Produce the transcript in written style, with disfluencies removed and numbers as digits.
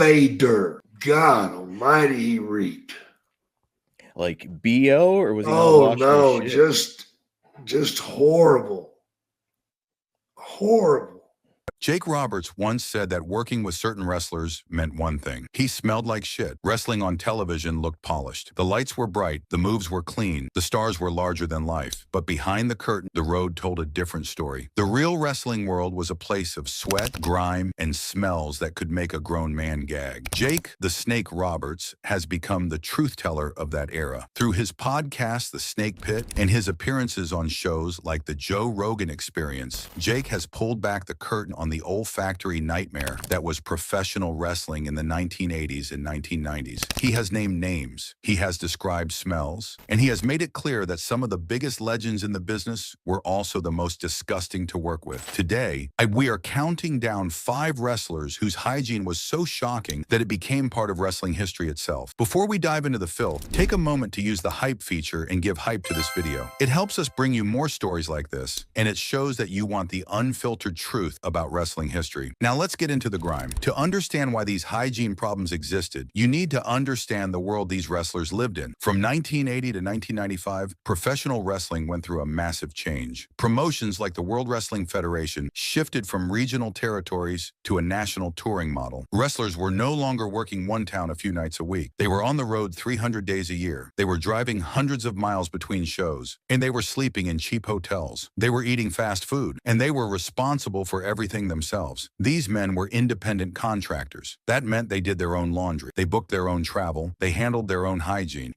Vader. God almighty, he reeked. Like BO, or was he not Oh washing his no, shit? just horrible. Horrible. Jake Roberts once said that working with certain wrestlers meant one thing. He smelled like shit. Wrestling on television looked polished. The lights were bright, the moves were clean, the stars were larger than life. But behind the curtain, the road told a different story. The real wrestling world was a place of sweat, grime, and smells that could make a grown man gag. Jake the Snake Roberts has become the truth teller of that era. Through his podcast, The Snake Pit, and his appearances on shows like The Joe Rogan Experience, Jake has pulled back the curtain on the olfactory nightmare that was professional wrestling in the 1980s and 1990s. He has named names, he has described smells, and he has made it clear that some of the biggest legends in the business were also the most disgusting to work with. Today, we are counting down 5 wrestlers whose hygiene was so shocking that it became part of wrestling history itself. Before we dive into the filth, take a moment to use the hype feature and give hype to this video. It helps us bring you more stories like this, and it shows that you want the unfiltered truth about wrestling history. Now let's get into the grime. To understand why these hygiene problems existed, you need to understand the world these wrestlers lived in. From 1980 to 1995, professional wrestling went through a massive change. Promotions like the World Wrestling Federation shifted from regional territories to a national touring model. Wrestlers were no longer working one town a few nights a week. They were on the road 300 days a year. They were driving hundreds of miles between shows, and they were sleeping in cheap hotels. They were eating fast food, and they were responsible for everything themselves. These men were independent contractors. That meant they did their own laundry. They booked their own travel. They handled their own hygiene.